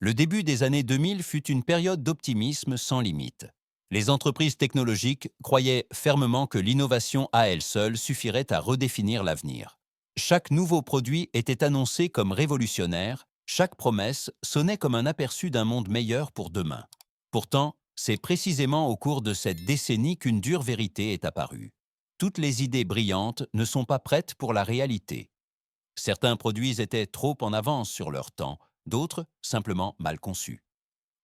Le début des années 2000 fut une période d'optimisme sans limite. Les entreprises technologiques croyaient fermement que l'innovation à elle seule suffirait à redéfinir l'avenir. Chaque nouveau produit était annoncé comme révolutionnaire, chaque promesse sonnait comme un aperçu d'un monde meilleur pour demain. Pourtant, c'est précisément au cours de cette décennie qu'une dure vérité est apparue. Toutes les idées brillantes ne sont pas prêtes pour la réalité. Certains produits étaient trop en avance sur leur temps, d'autres simplement mal conçus.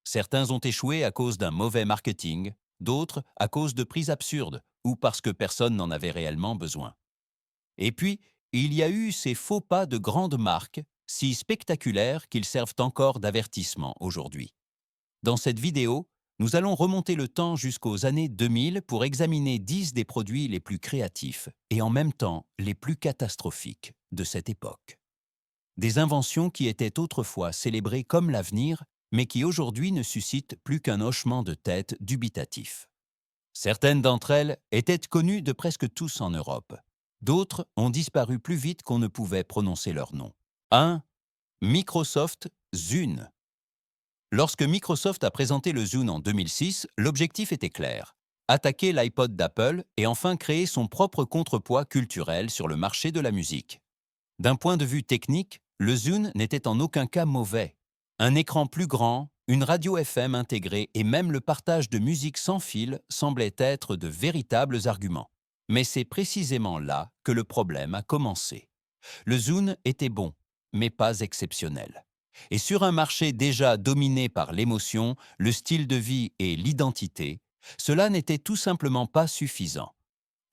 Certains ont échoué à cause d'un mauvais marketing, d'autres à cause de prix absurdes ou parce que personne n'en avait réellement besoin. Et puis, il y a eu ces faux pas de grandes marques, si spectaculaires qu'ils servent encore d'avertissement aujourd'hui. Dans cette vidéo, nous allons remonter le temps jusqu'aux années 2000 pour examiner 10 des produits les plus créatifs et en même temps les plus catastrophiques de cette époque. Des inventions qui étaient autrefois célébrées comme l'avenir, mais qui aujourd'hui ne suscitent plus qu'un hochement de tête dubitatif. Certaines d'entre elles étaient connues de presque tous en Europe. D'autres ont disparu plus vite qu'on ne pouvait prononcer leur nom. 1. Microsoft Zune. Lorsque Microsoft a présenté le Zune en 2006, l'objectif était clair: attaquer l'iPod d'Apple et enfin créer son propre contrepoids culturel sur le marché de la musique. D'un point de vue technique, le Zune n'était en aucun cas mauvais. Un écran plus grand, une radio FM intégrée et même le partage de musique sans fil semblaient être de véritables arguments. Mais c'est précisément là que le problème a commencé. Le Zune était bon, mais pas exceptionnel. Et sur un marché déjà dominé par l'émotion, le style de vie et l'identité, cela n'était tout simplement pas suffisant.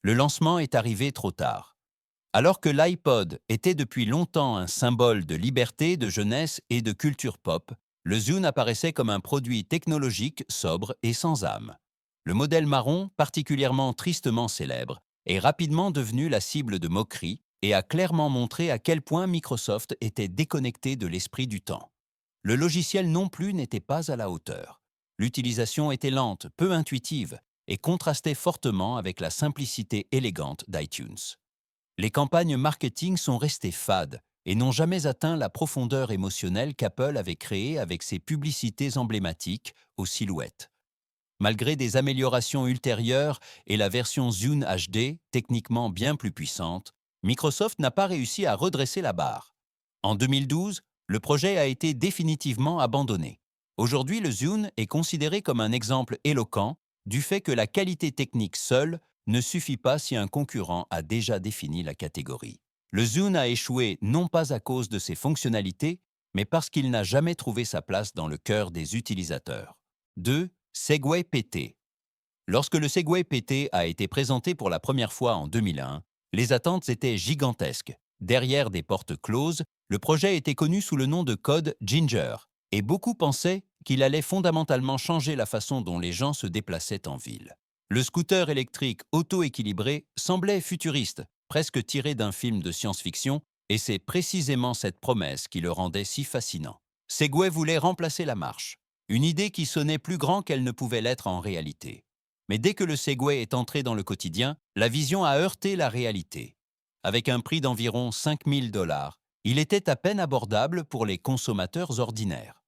Le lancement est arrivé trop tard. Alors que l'iPod était depuis longtemps un symbole de liberté, de jeunesse et de culture pop, le Zune apparaissait comme un produit technologique sobre et sans âme. Le modèle marron, particulièrement tristement célèbre, est rapidement devenu la cible de moqueries et a clairement montré à quel point Microsoft était déconnecté de l'esprit du temps. Le logiciel non plus n'était pas à la hauteur. L'utilisation était lente, peu intuitive et contrastait fortement avec la simplicité élégante d'iTunes. Les campagnes marketing sont restées fades et n'ont jamais atteint la profondeur émotionnelle qu'Apple avait créée avec ses publicités emblématiques aux silhouettes. Malgré des améliorations ultérieures et la version Zune HD, techniquement bien plus puissante, Microsoft n'a pas réussi à redresser la barre. En 2012, le projet a été définitivement abandonné. Aujourd'hui, le Zune est considéré comme un exemple éloquent du fait que la qualité technique seule ne suffit pas si un concurrent a déjà défini la catégorie. Le Zune a échoué non pas à cause de ses fonctionnalités, mais parce qu'il n'a jamais trouvé sa place dans le cœur des utilisateurs. 2. Segway PT. Lorsque le Segway PT a été présenté pour la première fois en 2001, les attentes étaient gigantesques. Derrière des portes closes, le projet était connu sous le nom de code Ginger, et beaucoup pensaient qu'il allait fondamentalement changer la façon dont les gens se déplaçaient en ville. Le scooter électrique auto-équilibré semblait futuriste, presque tiré d'un film de science-fiction, et c'est précisément cette promesse qui le rendait si fascinant. Segway voulait remplacer la marche, une idée qui sonnait plus grand qu'elle ne pouvait l'être en réalité. Mais dès que le Segway est entré dans le quotidien, la vision a heurté la réalité. Avec un prix d'environ 5 000 $, il était à peine abordable pour les consommateurs ordinaires.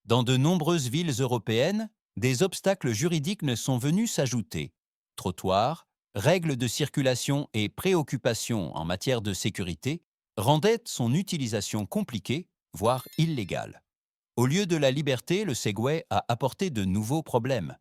Dans de nombreuses villes européennes, des obstacles juridiques ne sont venus s'ajouter. Trottoirs, règles de circulation et préoccupations en matière de sécurité rendaient son utilisation compliquée, voire illégale. Au lieu de la liberté, le Segway a apporté de nouveaux problèmes.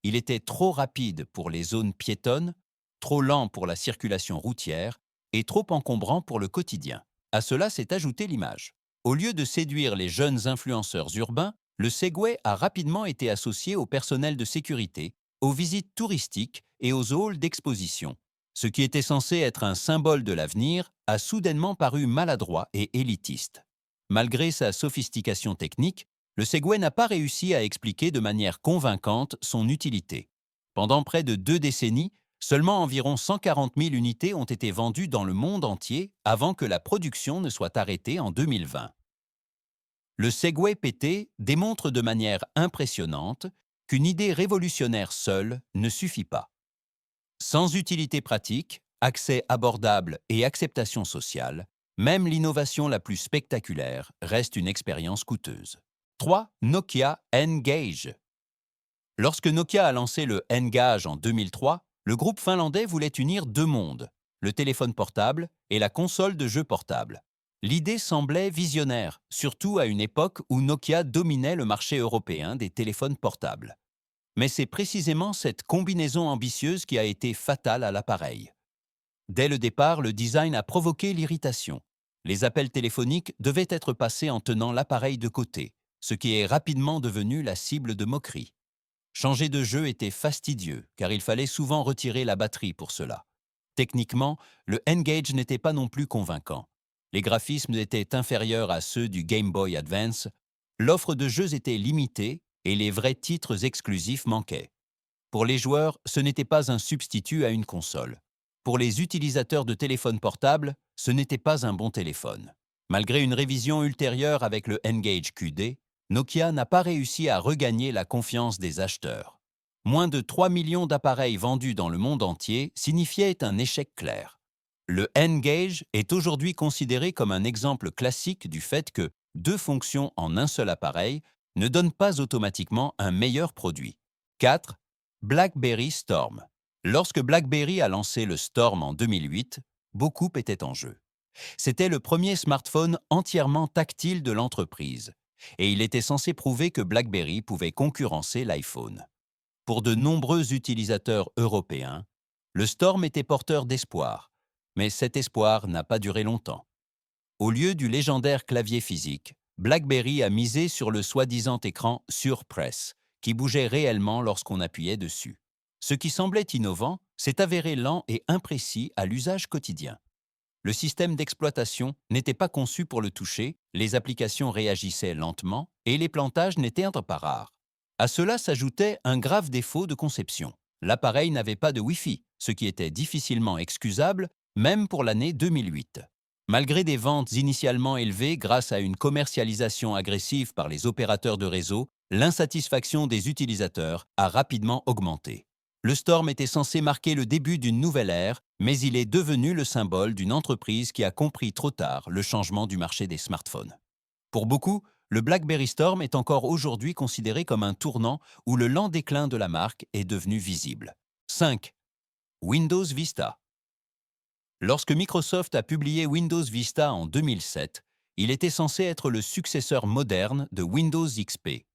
Il était trop rapide pour les zones piétonnes, trop lent pour la circulation routière et trop encombrant pour le quotidien. À cela s'est ajoutée l'image. Au lieu de séduire les jeunes influenceurs urbains, le Segway a rapidement été associé au personnel de sécurité, aux visites touristiques et aux halls d'exposition. Ce qui était censé être un symbole de l'avenir a soudainement paru maladroit et élitiste. Malgré sa sophistication technique, le Segway n'a pas réussi à expliquer de manière convaincante son utilité. Pendant près de 2 décennies, seulement environ 140 000 unités ont été vendues dans le monde entier avant que la production ne soit arrêtée en 2020. Le Segway PT démontre de manière impressionnante qu'une idée révolutionnaire seule ne suffit pas. Sans utilité pratique, accès abordable et acceptation sociale, même l'innovation la plus spectaculaire reste une expérience coûteuse. 3. Nokia N-Gage. Lorsque Nokia a lancé le N-Gage en 2003, le groupe finlandais voulait unir deux mondes, le téléphone portable et la console de jeux portable. L'idée semblait visionnaire, surtout à une époque où Nokia dominait le marché européen des téléphones portables. Mais c'est précisément cette combinaison ambitieuse qui a été fatale à l'appareil. Dès le départ, le design a provoqué l'irritation. Les appels téléphoniques devaient être passés en tenant l'appareil de côté, ce qui est rapidement devenu la cible de moqueries. Changer de jeu était fastidieux, car il fallait souvent retirer la batterie pour cela. Techniquement, le N-Gage n'était pas non plus convaincant. Les graphismes étaient inférieurs à ceux du Game Boy Advance, l'offre de jeux était limitée et les vrais titres exclusifs manquaient. Pour les joueurs, ce n'était pas un substitut à une console. Pour les utilisateurs de téléphones portables, ce n'était pas un bon téléphone. Malgré une révision ultérieure avec le N-Gage QD, Nokia n'a pas réussi à regagner la confiance des acheteurs. Moins de 3 millions d'appareils vendus dans le monde entier signifiait un échec clair. Le N-Gage est aujourd'hui considéré comme un exemple classique du fait que deux fonctions en un seul appareil ne donnent pas automatiquement un meilleur produit. 4. BlackBerry Storm. Lorsque BlackBerry a lancé le Storm en 2008, beaucoup étaient en jeu. C'était le premier smartphone entièrement tactile de l'entreprise, et il était censé prouver que BlackBerry pouvait concurrencer l'iPhone. Pour de nombreux utilisateurs européens, le Storm était porteur d'espoir, mais cet espoir n'a pas duré longtemps. Au lieu du légendaire clavier physique, BlackBerry a misé sur le soi-disant écran Surpress, qui bougeait réellement lorsqu'on appuyait dessus. Ce qui semblait innovant s'est avéré lent et imprécis à l'usage quotidien. Le système d'exploitation n'était pas conçu pour le toucher, les applications réagissaient lentement et les plantages n'étaient pas rares. À cela s'ajoutait un grave défaut de conception. L'appareil n'avait pas de Wi-Fi, ce qui était difficilement excusable, même pour l'année 2008. Malgré des ventes initialement élevées grâce à une commercialisation agressive par les opérateurs de réseau, l'insatisfaction des utilisateurs a rapidement augmenté. Le Storm était censé marquer le début d'une nouvelle ère, mais il est devenu le symbole d'une entreprise qui a compris trop tard le changement du marché des smartphones. Pour beaucoup, le BlackBerry Storm est encore aujourd'hui considéré comme un tournant où le lent déclin de la marque est devenu visible. 5. Windows Vista. Lorsque Microsoft a publié Windows Vista en 2007, il était censé être le successeur moderne de Windows XP.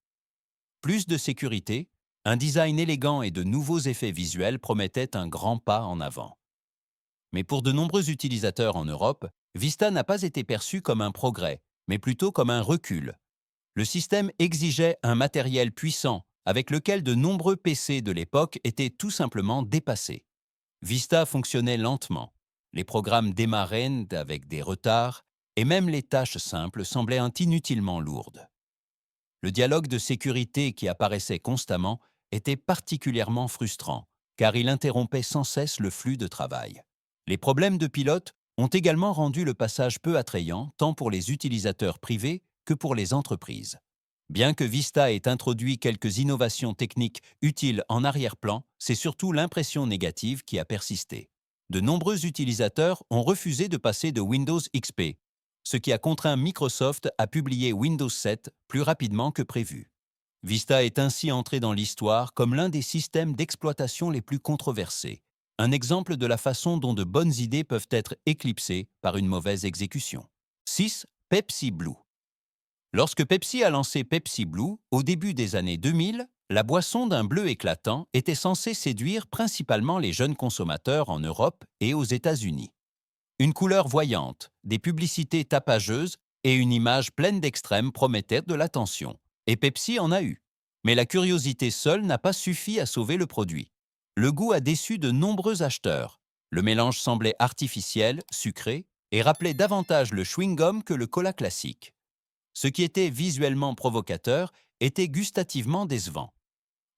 Plus de sécurité, un design élégant et de nouveaux effets visuels promettaient un grand pas en avant. Mais pour de nombreux utilisateurs en Europe, Vista n'a pas été perçu comme un progrès, mais plutôt comme un recul. Le système exigeait un matériel puissant, avec lequel de nombreux PC de l'époque étaient tout simplement dépassés. Vista fonctionnait lentement, les programmes démarraient avec des retards, et même les tâches simples semblaient inutilement lourdes. Le dialogue de sécurité qui apparaissait constamment était particulièrement frustrant, car il interrompait sans cesse le flux de travail. Les problèmes de pilote ont également rendu le passage peu attrayant tant pour les utilisateurs privés que pour les entreprises. Bien que Vista ait introduit quelques innovations techniques utiles en arrière-plan, c'est surtout l'impression négative qui a persisté. De nombreux utilisateurs ont refusé de passer de Windows XP, ce qui a contraint Microsoft à publier Windows 7 plus rapidement que prévu. Vista est ainsi entré dans l'histoire comme l'un des systèmes d'exploitation les plus controversés, un exemple de la façon dont de bonnes idées peuvent être éclipsées par une mauvaise exécution. 6. Pepsi Blue. Lorsque Pepsi a lancé Pepsi Blue, au début des années 2000, la boisson d'un bleu éclatant était censée séduire principalement les jeunes consommateurs en Europe et aux États-Unis. Une couleur voyante, des publicités tapageuses et une image pleine d'extrêmes promettaient de l'attention. Et Pepsi en a eu. Mais la curiosité seule n'a pas suffi à sauver le produit. Le goût a déçu de nombreux acheteurs. Le mélange semblait artificiel, sucré, et rappelait davantage le chewing-gum que le cola classique. Ce qui était visuellement provocateur était gustativement décevant.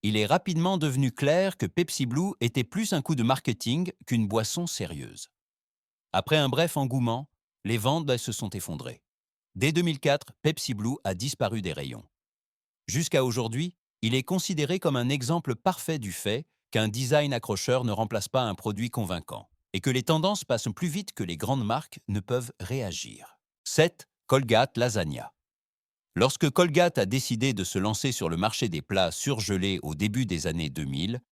Il est rapidement devenu clair que Pepsi Blue était plus un coup de marketing qu'une boisson sérieuse. Après un bref engouement, les ventes se sont effondrées. Dès 2004, Pepsi Blue a disparu des rayons. Jusqu'à aujourd'hui, il est considéré comme un exemple parfait du fait qu'un design accrocheur ne remplace pas un produit convaincant et que les tendances passent plus vite que les grandes marques ne peuvent réagir. 7. Colgate Lasagna. Lorsque Colgate a décidé de se lancer sur le marché des plats surgelés au début des années 2000,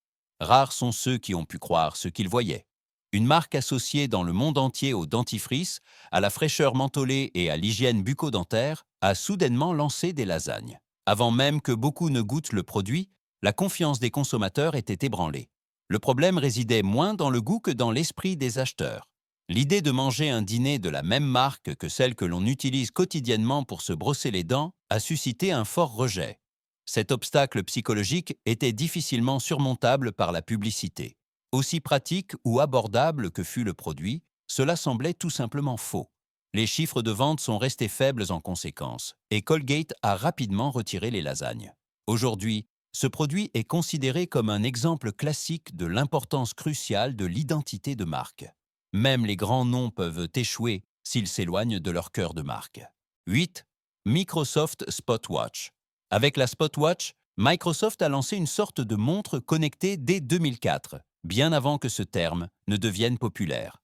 rares sont ceux qui ont pu croire ce qu'ils voyaient. Une marque associée dans le monde entier au dentifrice, à la fraîcheur mentholée et à l'hygiène bucco-dentaire a soudainement lancé des lasagnes. Avant même que beaucoup ne goûtent le produit, la confiance des consommateurs était ébranlée. Le problème résidait moins dans le goût que dans l'esprit des acheteurs. L'idée de manger un dîner de la même marque que celle que l'on utilise quotidiennement pour se brosser les dents a suscité un fort rejet. Cet obstacle psychologique était difficilement surmontable par la publicité. Aussi pratique ou abordable que fût le produit, cela semblait tout simplement faux. Les chiffres de vente sont restés faibles en conséquence, et Colgate a rapidement retiré les lasagnes. Aujourd'hui, ce produit est considéré comme un exemple classique de l'importance cruciale de l'identité de marque. Même les grands noms peuvent échouer s'ils s'éloignent de leur cœur de marque. 8. Microsoft Spotwatch. Avec la Spotwatch, Microsoft a lancé une sorte de montre connectée dès 2004, bien avant que ce terme ne devienne populaire.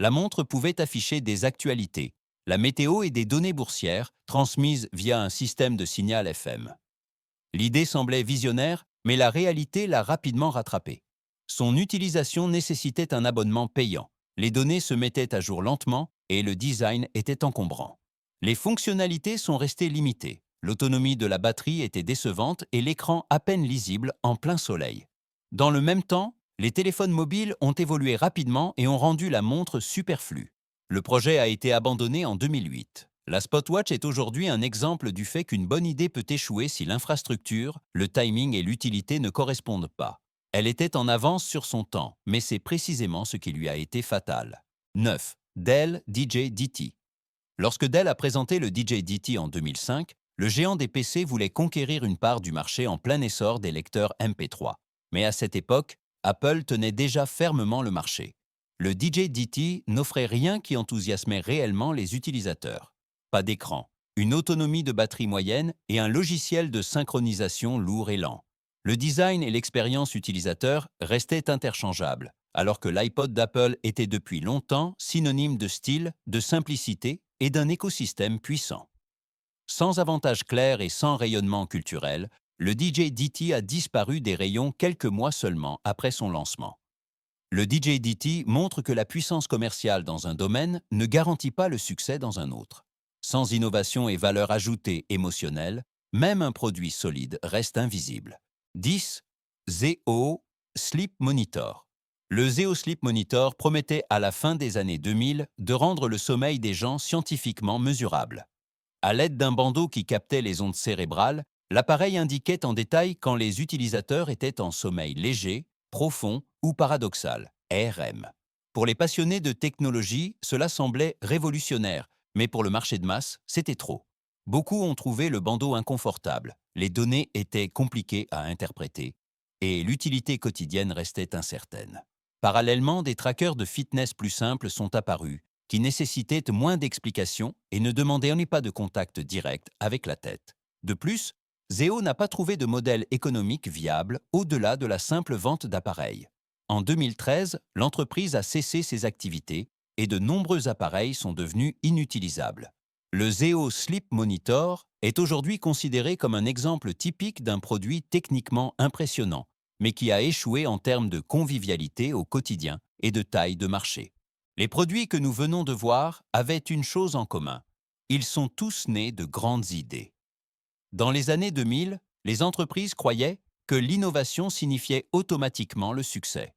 La montre pouvait afficher des actualités, la météo et des données boursières transmises via un système de signal FM. L'idée semblait visionnaire, mais la réalité l'a rapidement rattrapée. Son utilisation nécessitait un abonnement payant. Les données se mettaient à jour lentement et le design était encombrant. Les fonctionnalités sont restées limitées. L'autonomie de la batterie était décevante et l'écran à peine lisible en plein soleil. Dans le même temps, les téléphones mobiles ont évolué rapidement et ont rendu la montre superflue. Le projet a été abandonné en 2008. La Spotwatch est aujourd'hui un exemple du fait qu'une bonne idée peut échouer si l'infrastructure, le timing et l'utilité ne correspondent pas. Elle était en avance sur son temps, mais c'est précisément ce qui lui a été fatal. 9. Dell DJ-DT. Lorsque Dell a présenté le DJ-DT en 2005, le géant des PC voulait conquérir une part du marché en plein essor des lecteurs MP3. Mais à cette époque, Apple tenait déjà fermement le marché. Le DJ-DT n'offrait rien qui enthousiasmait réellement les utilisateurs. Pas d'écran, une autonomie de batterie moyenne et un logiciel de synchronisation lourd et lent. Le design et l'expérience utilisateur restaient interchangeables, alors que l'iPod d'Apple était depuis longtemps synonyme de style, de simplicité et d'un écosystème puissant. Sans avantage clair et sans rayonnement culturel, le DJ-DT a disparu des rayons quelques mois seulement après son lancement. Le DJ-DT montre que la puissance commerciale dans un domaine ne garantit pas le succès dans un autre. Sans innovation et valeur ajoutée émotionnelle, même un produit solide reste invisible. 10. Zeo Sleep Monitor. Le Zeo Sleep Monitor promettait à la fin des années 2000 de rendre le sommeil des gens scientifiquement mesurable. À l'aide d'un bandeau qui captait les ondes cérébrales, l'appareil indiquait en détail quand les utilisateurs étaient en sommeil léger, profond ou paradoxal, RM. Pour les passionnés de technologie, cela semblait révolutionnaire, mais pour le marché de masse, c'était trop. Beaucoup ont trouvé le bandeau inconfortable, les données étaient compliquées à interpréter, et l'utilité quotidienne restait incertaine. Parallèlement, des trackers de fitness plus simples sont apparus, qui nécessitaient moins d'explications et ne demandaient pas de contact direct avec la tête. De plus, Zeo n'a pas trouvé de modèle économique viable au-delà de la simple vente d'appareils. En 2013, l'entreprise a cessé ses activités et de nombreux appareils sont devenus inutilisables. Le Zeo Sleep Monitor est aujourd'hui considéré comme un exemple typique d'un produit techniquement impressionnant, mais qui a échoué en termes de convivialité au quotidien et de taille de marché. Les produits que nous venons de voir avaient une chose en commun. Ils sont tous nés de grandes idées. Dans les années 2000, les entreprises croyaient que l'innovation signifiait automatiquement le succès.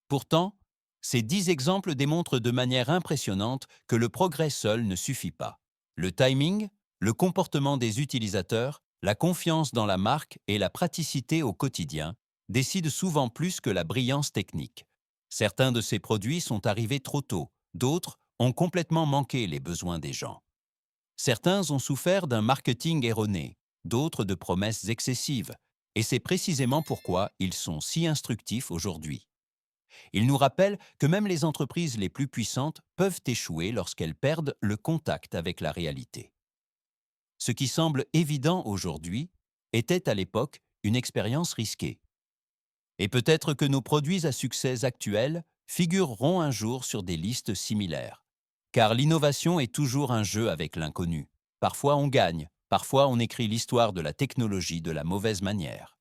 Pourtant, ces 10 exemples démontrent de manière impressionnante que le progrès seul ne suffit pas. Le timing, le comportement des utilisateurs, la confiance dans la marque et la praticité au quotidien décident souvent plus que la brillance technique. Certains de ces produits sont arrivés trop tôt, d'autres ont complètement manqué les besoins des gens. Certains ont souffert d'un marketing erroné, d'autres de promesses excessives, et c'est précisément pourquoi ils sont si instructifs aujourd'hui. Ils nous rappellent que même les entreprises les plus puissantes peuvent échouer lorsqu'elles perdent le contact avec la réalité. Ce qui semble évident aujourd'hui était à l'époque une expérience risquée. Et peut-être que nos produits à succès actuels figureront un jour sur des listes similaires. Car l'innovation est toujours un jeu avec l'inconnu. Parfois on gagne, Parfois, on écrit l'histoire de la technologie de la mauvaise manière.